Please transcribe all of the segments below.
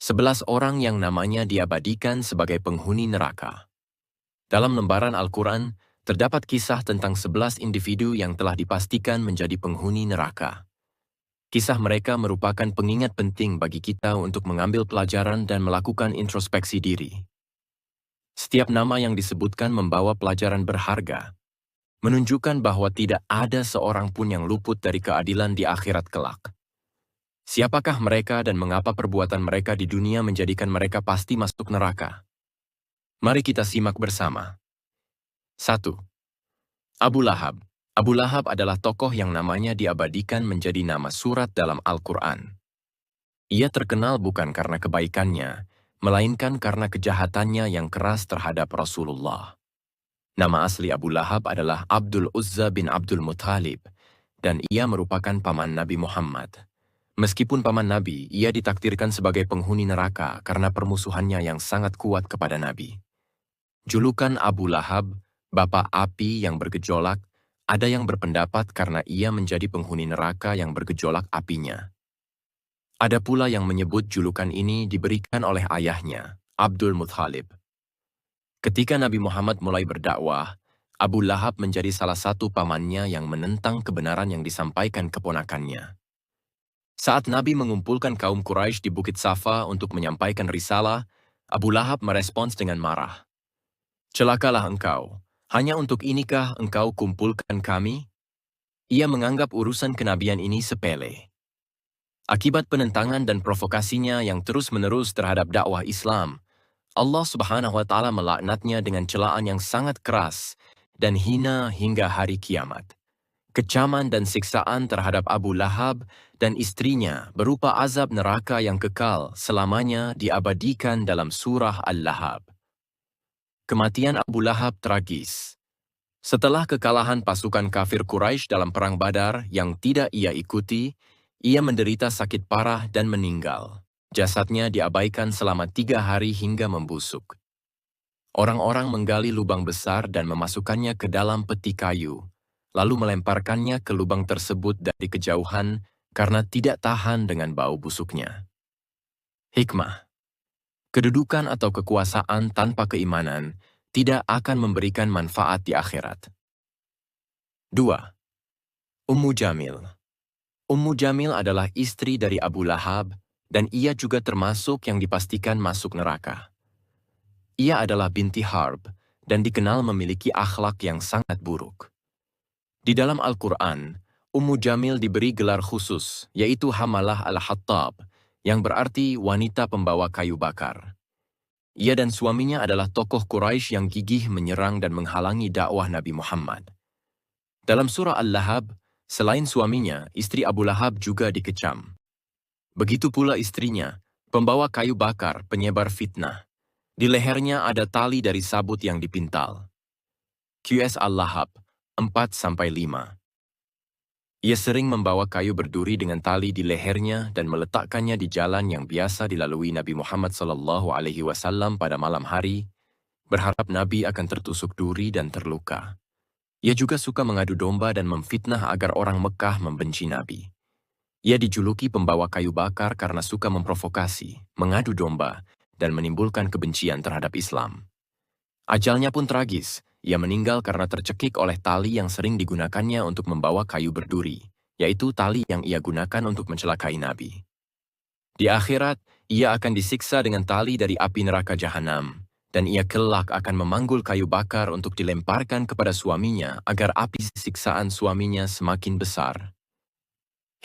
11 orang yang namanya diabadikan sebagai penghuni neraka. Dalam lembaran Al-Quran, terdapat kisah tentang 11 individu yang telah dipastikan menjadi penghuni neraka. Kisah mereka merupakan pengingat penting bagi kita untuk mengambil pelajaran dan melakukan introspeksi diri. Setiap nama yang disebutkan membawa pelajaran berharga, menunjukkan bahwa tidak ada seorang pun yang luput dari keadilan di akhirat kelak. Siapakah mereka dan mengapa perbuatan mereka di dunia menjadikan mereka pasti masuk neraka? Mari kita simak bersama. 1. Abu Lahab. Abu Lahab adalah tokoh yang namanya diabadikan menjadi nama surat dalam Al-Quran. Ia terkenal bukan karena kebaikannya, melainkan karena kejahatannya yang keras terhadap Rasulullah. Nama asli Abu Lahab adalah Abdul Uzza bin Abdul Muttalib, dan ia merupakan paman Nabi Muhammad. Meskipun paman Nabi, ia ditakdirkan sebagai penghuni neraka karena permusuhannya yang sangat kuat kepada Nabi. Julukan Abu Lahab, Bapak Api yang bergejolak, ada yang berpendapat karena ia menjadi penghuni neraka yang bergejolak apinya. Ada pula yang menyebut julukan ini diberikan oleh ayahnya, Abdul Muttalib. Ketika Nabi Muhammad mulai berdakwah, Abu Lahab menjadi salah satu pamannya yang menentang kebenaran yang disampaikan keponakannya. Saat Nabi mengumpulkan kaum Quraisy di Bukit Safa untuk menyampaikan risalah, Abu Lahab merespons dengan marah. "Celakalah engkau, hanya untuk inikah engkau kumpulkan kami?" Ia menganggap urusan kenabian ini sepele. Akibat penentangan dan provokasinya yang terus-menerus terhadap dakwah Islam, Allah Subhanahu wa Ta'ala melaknatnya dengan celaan yang sangat keras dan hina hingga hari kiamat. Kecaman dan siksaan terhadap Abu Lahab dan istrinya berupa azab neraka yang kekal selamanya diabadikan dalam surah Al-Lahab. Kematian Abu Lahab tragis. Setelah kekalahan pasukan kafir Quraisy dalam perang Badar yang tidak ia ikuti, ia menderita sakit parah dan meninggal. Jasadnya diabaikan selama 3 hari hingga membusuk. Orang-orang menggali lubang besar dan memasukkannya ke dalam peti kayu, lalu melemparkannya ke lubang tersebut dari kejauhan karena tidak tahan dengan bau busuknya. Hikmah. Kedudukan atau kekuasaan tanpa keimanan tidak akan memberikan manfaat di akhirat. 2. Ummu Jamil. Ummu Jamil adalah istri dari Abu Lahab dan ia juga termasuk yang dipastikan masuk neraka. Ia adalah binti Harb dan dikenal memiliki akhlak yang sangat buruk. Di dalam Al-Quran, Ummu Jamil diberi gelar khusus, yaitu Hamalah al-Hattab, yang berarti wanita pembawa kayu bakar. Ia dan suaminya adalah tokoh Quraisy yang gigih menyerang dan menghalangi dakwah Nabi Muhammad. Dalam surah Al-Lahab, selain suaminya, istri Abu Lahab juga dikecam. Begitu pula istrinya, pembawa kayu bakar, penyebar fitnah. Di lehernya ada tali dari sabut yang dipintal. QS Al-Lahab 4-5. Ia sering membawa kayu berduri dengan tali di lehernya dan meletakkannya di jalan yang biasa dilalui Nabi Muhammad SAW pada malam hari, berharap Nabi akan tertusuk duri dan terluka. Ia juga suka mengadu domba dan memfitnah agar orang Mekah membenci Nabi. Ia dijuluki pembawa kayu bakar karena suka memprovokasi, mengadu domba, dan menimbulkan kebencian terhadap Islam. Ajalnya pun tragis, ia meninggal karena tercekik oleh tali yang sering digunakannya untuk membawa kayu berduri, yaitu tali yang ia gunakan untuk mencelakai Nabi. Di akhirat, ia akan disiksa dengan tali dari api neraka jahanam, dan ia kelak akan memanggul kayu bakar untuk dilemparkan kepada suaminya agar api siksaan suaminya semakin besar.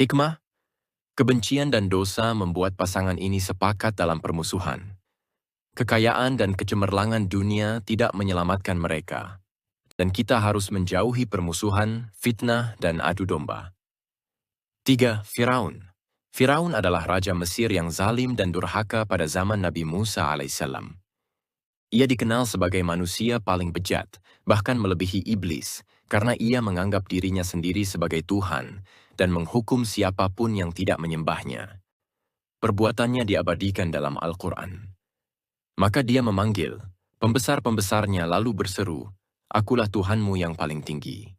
Hikmah. Kebencian dan dosa membuat pasangan ini sepakat dalam permusuhan. Kekayaan dan kecemerlangan dunia tidak menyelamatkan mereka, dan kita harus menjauhi permusuhan, fitnah, dan adu domba. 3. Firaun. Firaun adalah raja Mesir yang zalim dan durhaka pada zaman Nabi Musa alaihissalam. Ia dikenal sebagai manusia paling bejat, bahkan melebihi iblis, karena ia menganggap dirinya sendiri sebagai Tuhan dan menghukum siapapun yang tidak menyembahnya. Perbuatannya diabadikan dalam Al-Quran. Maka dia memanggil pembesar-pembesarnya lalu berseru, "Akulah Tuhanmu yang paling tinggi."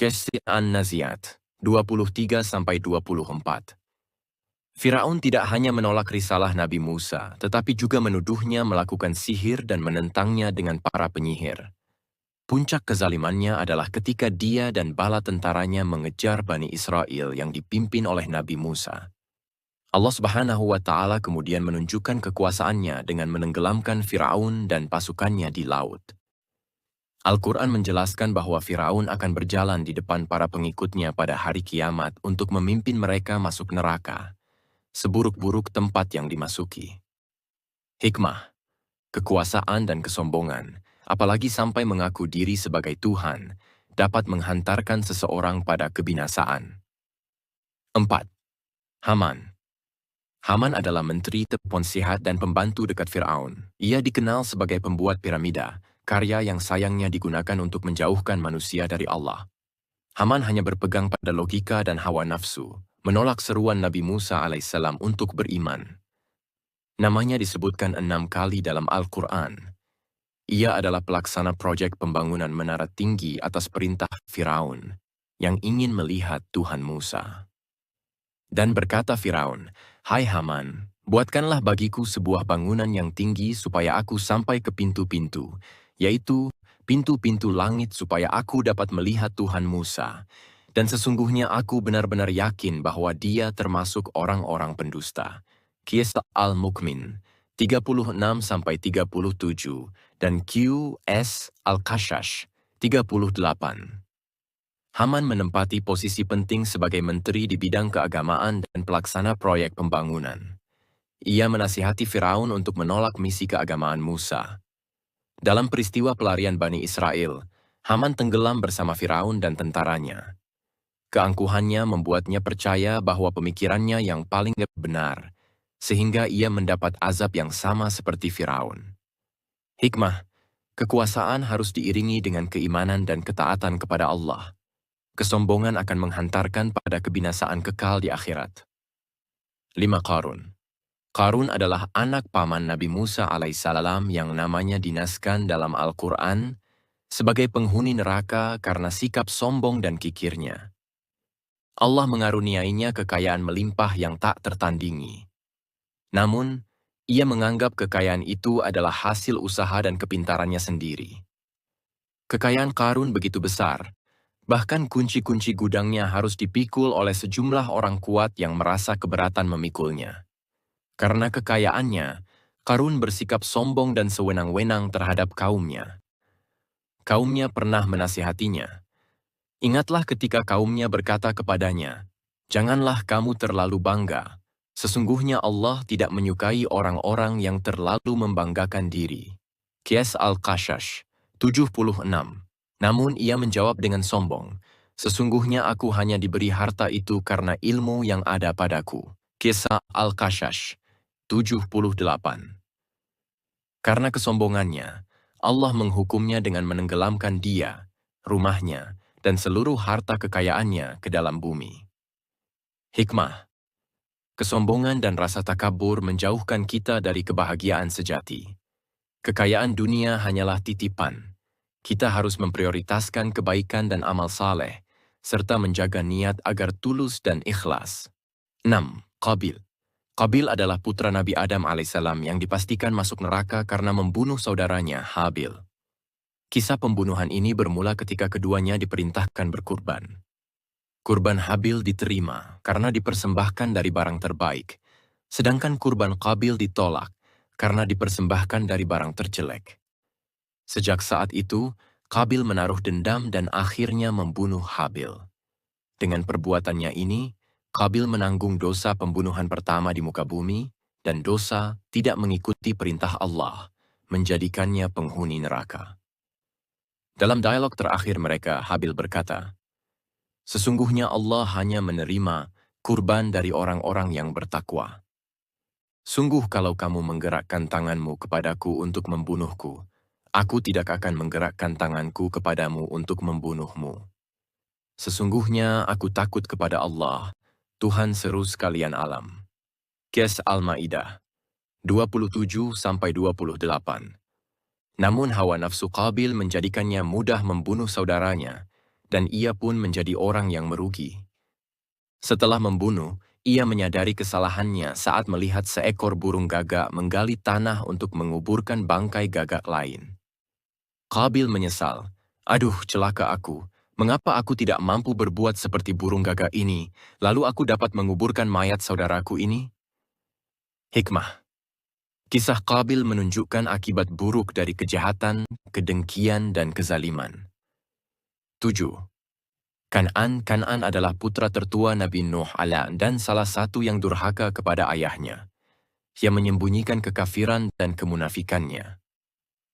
Qasas An-Naziat 23-24. Firaun tidak hanya menolak risalah Nabi Musa, tetapi juga menuduhnya melakukan sihir dan menentangnya dengan para penyihir. Puncak kezalimannya adalah ketika dia dan bala tentaranya mengejar Bani Israel yang dipimpin oleh Nabi Musa. Allah Subhanahu wa Ta'ala kemudian menunjukkan kekuasaannya dengan menenggelamkan Firaun dan pasukannya di laut. Al-Quran menjelaskan bahwa Firaun akan berjalan di depan para pengikutnya pada hari kiamat untuk memimpin mereka masuk neraka, seburuk-buruk tempat yang dimasuki. Hikmah, kekuasaan dan kesombongan, apalagi sampai mengaku diri sebagai Tuhan, dapat menghantarkan seseorang pada kebinasaan. 4. Haman. Haman adalah menteri pensihat dan pembantu dekat Firaun. Ia dikenal sebagai pembuat piramida, karya yang sayangnya digunakan untuk menjauhkan manusia dari Allah. Haman hanya berpegang pada logika dan hawa nafsu, menolak seruan Nabi Musa alaihissalam untuk beriman. Namanya disebutkan 6 kali dalam Al-Quran. Ia adalah pelaksana proyek pembangunan menara tinggi atas perintah Firaun, yang ingin melihat Tuhan Musa. Dan berkata Firaun, "Hai Haman, buatkanlah bagiku sebuah bangunan yang tinggi supaya aku sampai ke pintu-pintu, yaitu pintu-pintu langit supaya aku dapat melihat Tuhan Musa. Dan sesungguhnya aku benar-benar yakin bahwa dia termasuk orang-orang pendusta." Kisah Al-Mukmin 36-37 dan QS Al-Kashash 38. Haman menempati posisi penting sebagai menteri di bidang keagamaan dan pelaksana proyek pembangunan. Ia menasihati Firaun untuk menolak misi keagamaan Musa. Dalam peristiwa pelarian Bani Israel, Haman tenggelam bersama Firaun dan tentaranya. Keangkuhannya membuatnya percaya bahwa pemikirannya yang paling benar, sehingga ia mendapat azab yang sama seperti Firaun. Hikmah, kekuasaan harus diiringi dengan keimanan dan ketaatan kepada Allah. Kesombongan akan menghantarkan pada kebinasaan kekal di akhirat. 5. Qarun. Qarun adalah anak paman Nabi Musa alaihissalam yang namanya dinaskan dalam Al-Quran sebagai penghuni neraka karena sikap sombong dan kikirnya. Allah mengaruniainya kekayaan melimpah yang tak tertandingi. Namun, ia menganggap kekayaan itu adalah hasil usaha dan kepintarannya sendiri. Kekayaan Qarun begitu besar, bahkan kunci-kunci gudangnya harus dipikul oleh sejumlah orang kuat yang merasa keberatan memikulnya. Karena kekayaannya, Qarun bersikap sombong dan sewenang-wenang terhadap kaumnya. Kaumnya pernah menasihatinya. Ingatlah ketika kaumnya berkata kepadanya, "Janganlah kamu terlalu bangga. Sesungguhnya Allah tidak menyukai orang-orang yang terlalu membanggakan diri." Qiyas Al-Kashash 76. Namun ia menjawab dengan sombong, "Sesungguhnya aku hanya diberi harta itu karena ilmu yang ada padaku." Kisah Al-Kashash 78. Karena kesombongannya, Allah menghukumnya dengan menenggelamkan dia, rumahnya, dan seluruh harta kekayaannya ke dalam bumi. Hikmah, kesombongan dan rasa takabur menjauhkan kita dari kebahagiaan sejati. Kekayaan dunia hanyalah titipan. Kita harus memprioritaskan kebaikan dan amal saleh, serta menjaga niat agar tulus dan ikhlas. 6. Qabil. Qabil adalah putra Nabi Adam alaihissalam yang dipastikan masuk neraka karena membunuh saudaranya Habil. Kisah pembunuhan ini bermula ketika keduanya diperintahkan berkurban. Kurban Habil diterima karena dipersembahkan dari barang terbaik, sedangkan kurban Qabil ditolak karena dipersembahkan dari barang terjelek. Sejak saat itu, Qabil menaruh dendam dan akhirnya membunuh Habil. Dengan perbuatannya ini, Qabil menanggung dosa pembunuhan pertama di muka bumi dan dosa tidak mengikuti perintah Allah, menjadikannya penghuni neraka. Dalam dialog terakhir mereka, Habil berkata, "Sesungguhnya Allah hanya menerima kurban dari orang-orang yang bertakwa. Sungguh kalau kamu menggerakkan tanganmu kepadaku untuk membunuhku, aku tidak akan menggerakkan tanganku kepadamu untuk membunuhmu. Sesungguhnya aku takut kepada Allah, Tuhan seru sekalian alam." Qiyas Al-Maidah 27-28. Namun hawa nafsu Qabil menjadikannya mudah membunuh saudaranya, dan ia pun menjadi orang yang merugi. Setelah membunuh, Ia menyadari kesalahannya saat melihat seekor burung gagak menggali tanah untuk menguburkan bangkai gagak lain. Qabil menyesal. Aduh, celaka aku. Mengapa aku tidak mampu berbuat seperti burung gagak ini, lalu aku dapat menguburkan mayat saudaraku ini? Hikmah. Kisah Qabil menunjukkan akibat buruk dari kejahatan, kedengkian, dan kezaliman. 7. Kan'an adalah putra tertua Nabi Nuh dan salah satu yang durhaka kepada ayahnya. Ia menyembunyikan kekafiran dan kemunafikannya.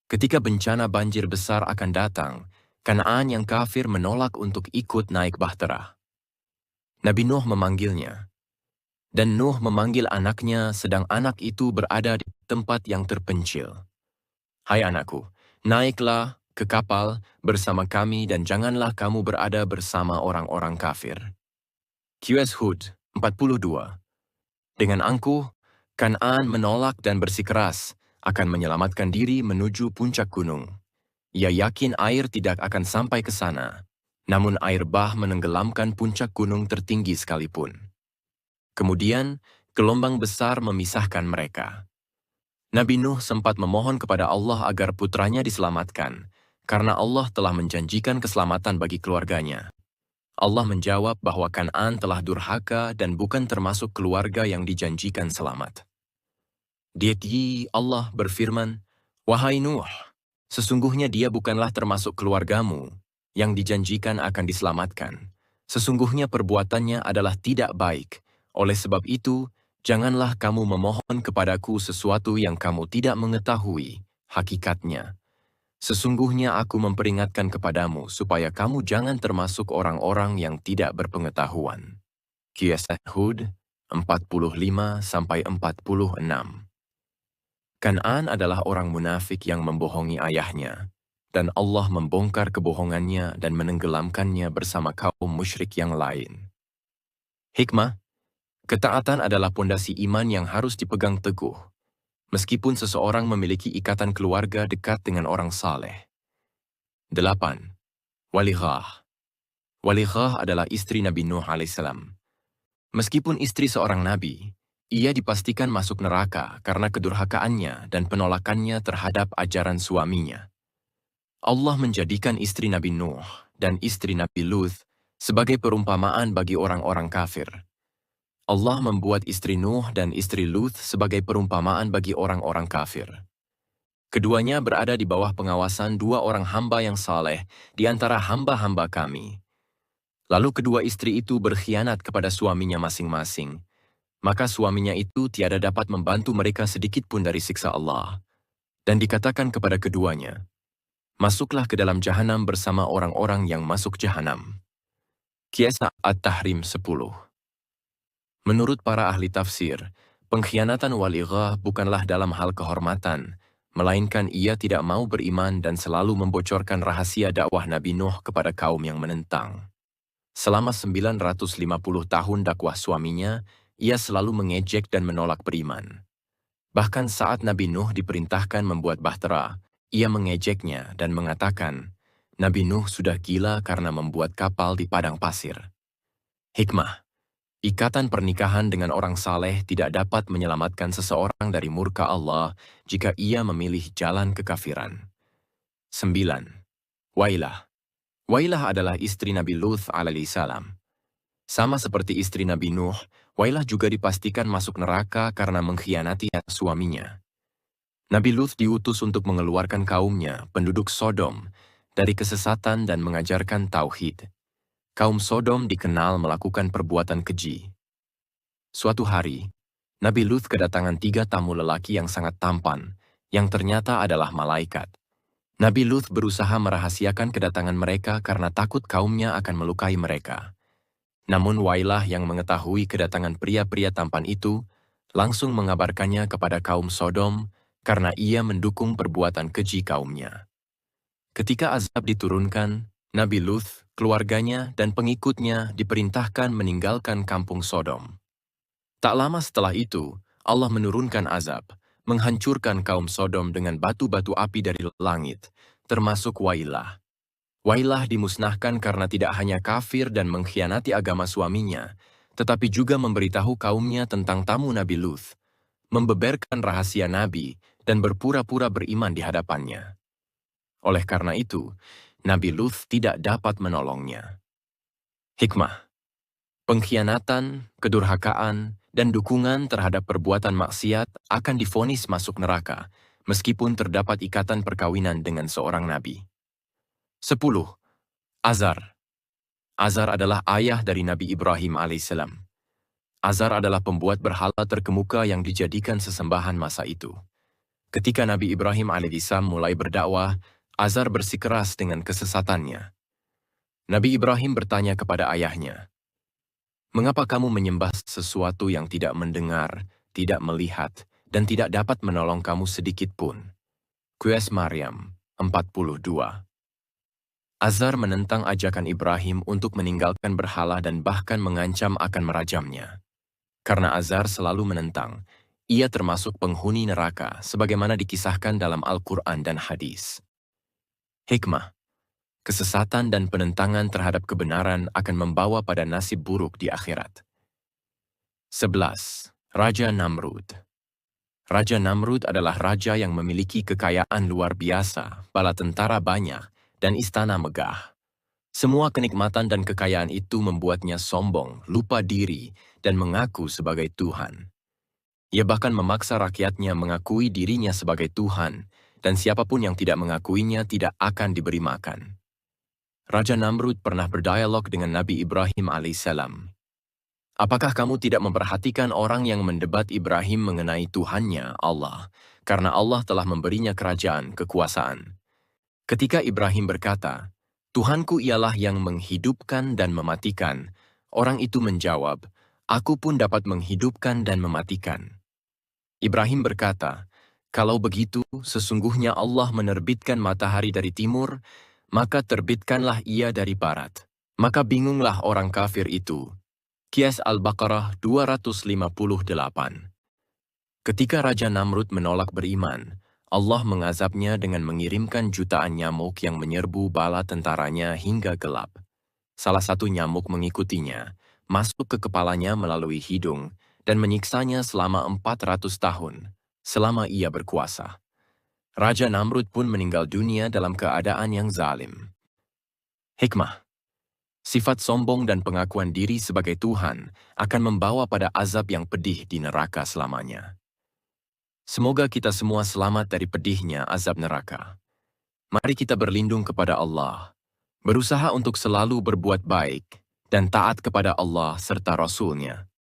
Ketika bencana banjir besar akan datang, Kan'an yang kafir menolak untuk ikut naik bahtera. Nabi Nuh memanggilnya. Dan Nuh memanggil anaknya sedang anak itu berada di tempat yang terpencil. Hai anakku, naiklah ke kapal bersama kami dan janganlah kamu berada bersama orang-orang kafir. QS Hud 42. Dengan angkuh, Kan'an menolak dan bersikeras akan menyelamatkan diri menuju puncak gunung. Ia yakin air tidak akan sampai ke sana, namun air bah menenggelamkan puncak gunung tertinggi sekalipun. Kemudian, gelombang besar memisahkan mereka. Nabi Nuh sempat memohon kepada Allah agar putranya diselamatkan, karena Allah telah menjanjikan keselamatan bagi keluarganya. Allah menjawab bahwa Kan'an telah durhaka dan bukan termasuk keluarga yang dijanjikan selamat. Dieti Allah berfirman, "Wahai Nuh, sesungguhnya dia bukanlah termasuk keluargamu yang dijanjikan akan diselamatkan. Sesungguhnya perbuatannya adalah tidak baik. Oleh sebab itu, janganlah kamu memohon kepadaku sesuatu yang kamu tidak mengetahui hakikatnya. Sesungguhnya aku memperingatkan kepadamu supaya kamu jangan termasuk orang-orang yang tidak berpengetahuan." Kisah Hud 45-46. Kan'an adalah orang munafik yang membohongi ayahnya, dan Allah membongkar kebohongannya dan menenggelamkannya bersama kaum musyrik yang lain. Hikmah. Ketaatan adalah pondasi iman yang harus dipegang teguh, meskipun seseorang memiliki ikatan keluarga dekat dengan orang saleh. 8. Walighah. Walighah adalah istri Nabi Nuh alaihissalam. Meskipun istri seorang nabi, ia dipastikan masuk neraka karena kedurhakaannya dan penolakannya terhadap ajaran suaminya. Allah menjadikan istri Nabi Nuh dan istri Nabi Lut sebagai perumpamaan bagi orang-orang kafir. Allah membuat istri Nuh dan istri Lut sebagai perumpamaan bagi orang-orang kafir. Keduanya berada di bawah pengawasan dua orang hamba yang saleh di antara hamba-hamba kami. Lalu kedua istri itu berkhianat kepada suaminya masing-masing. Maka suaminya itu tiada dapat membantu mereka sedikit pun dari siksa Allah. Dan dikatakan kepada keduanya, "Masuklah ke dalam jahanam bersama orang-orang yang masuk jahanam." Kisah At-Tahrim 10. Menurut para ahli tafsir, pengkhianatan walighah bukanlah dalam hal kehormatan, melainkan ia tidak mau beriman dan selalu membocorkan rahasia dakwah Nabi Nuh kepada kaum yang menentang. Selama 950 tahun dakwah suaminya, ia selalu mengejek dan menolak beriman. Bahkan saat Nabi Nuh diperintahkan membuat bahtera, ia mengejeknya dan mengatakan, Nabi Nuh sudah gila karena membuat kapal di padang pasir. Hikmah. Ikatan pernikahan dengan orang saleh tidak dapat menyelamatkan seseorang dari murka Allah jika ia memilih jalan kekafiran. 9. Wailah. Wailah adalah istri Nabi Lut alaihissalam. Sama seperti istri Nabi Nuh, Wailah juga dipastikan masuk neraka karena mengkhianati suaminya. Nabi Lut diutus untuk mengeluarkan kaumnya, penduduk Sodom, dari kesesatan dan mengajarkan tauhid. Kaum Sodom dikenal melakukan perbuatan keji. Suatu hari, Nabi Lut kedatangan 3 tamu lelaki yang sangat tampan, yang ternyata adalah malaikat. Nabi Lut berusaha merahasiakan kedatangan mereka karena takut kaumnya akan melukai mereka. Namun Wailah yang mengetahui kedatangan pria-pria tampan itu, langsung mengabarkannya kepada kaum Sodom karena ia mendukung perbuatan keji kaumnya. Ketika azab diturunkan, Nabi Lut, keluarganya, dan pengikutnya diperintahkan meninggalkan kampung Sodom. Tak lama setelah itu, Allah menurunkan azab, menghancurkan kaum Sodom dengan batu-batu api dari langit, termasuk Wailah. Wailah dimusnahkan karena tidak hanya kafir dan mengkhianati agama suaminya, tetapi juga memberitahu kaumnya tentang tamu Nabi Luth, membeberkan rahasia Nabi, dan berpura-pura beriman di hadapannya. Oleh karena itu, Nabi Luth tidak dapat menolongnya. Hikmah: pengkhianatan, kedurhakaan, dan dukungan terhadap perbuatan maksiat akan divonis masuk neraka, meskipun terdapat ikatan perkawinan dengan seorang nabi. 10. Azar. Azar adalah ayah dari Nabi Ibrahim alaihissalam. Azar adalah pembuat berhala terkemuka yang dijadikan sesembahan masa itu. Ketika Nabi Ibrahim alaihissalam mulai berdakwah, Azar bersikeras dengan kesesatannya. Nabi Ibrahim bertanya kepada ayahnya, "Mengapa kamu menyembah sesuatu yang tidak mendengar, tidak melihat, dan tidak dapat menolong kamu sedikit pun?" Qiyas Maryam 42. Azar menentang ajakan Ibrahim untuk meninggalkan berhala dan bahkan mengancam akan merajamnya. Karena Azar selalu menentang, ia termasuk penghuni neraka sebagaimana dikisahkan dalam Al-Quran dan hadis. Hikmah: kesesatan dan penentangan terhadap kebenaran akan membawa pada nasib buruk di akhirat. 11. Raja Namrud. Raja Namrud adalah raja yang memiliki kekayaan luar biasa, bala tentara banyak, dan istana megah. Semua kenikmatan dan kekayaan itu membuatnya sombong, lupa diri, dan mengaku sebagai Tuhan. Ia bahkan memaksa rakyatnya mengakui dirinya sebagai Tuhan, dan siapapun yang tidak mengakuinya tidak akan diberi makan. Raja Namrud pernah berdialog dengan Nabi Ibrahim alaihissalam. "Apakah kamu tidak memperhatikan orang yang mendebat Ibrahim mengenai Tuhannya, Allah, karena Allah telah memberinya kerajaan, kekuasaan?" Ketika Ibrahim berkata, "Tuhanku ialah yang menghidupkan dan mematikan," orang itu menjawab, "Aku pun dapat menghidupkan dan mematikan." Ibrahim berkata, "Kalau begitu, sesungguhnya Allah menerbitkan matahari dari timur, maka terbitkanlah ia dari barat." Maka bingunglah orang kafir itu. Qiyas Al-Baqarah 258. Ketika Raja Namrud menolak beriman, Allah mengazabnya dengan mengirimkan jutaan nyamuk yang menyerbu bala tentaranya hingga gelap. Salah satu nyamuk mengikutinya, masuk ke kepalanya melalui hidung, dan menyiksanya selama 400 tahun, selama ia berkuasa. Raja Namrud pun meninggal dunia dalam keadaan yang zalim. Hikmah: sifat sombong dan pengakuan diri sebagai Tuhan akan membawa pada azab yang pedih di neraka selamanya. Semoga kita semua selamat dari pedihnya azab neraka. Mari kita berlindung kepada Allah, berusaha untuk selalu berbuat baik, dan taat kepada Allah serta Rasul-Nya.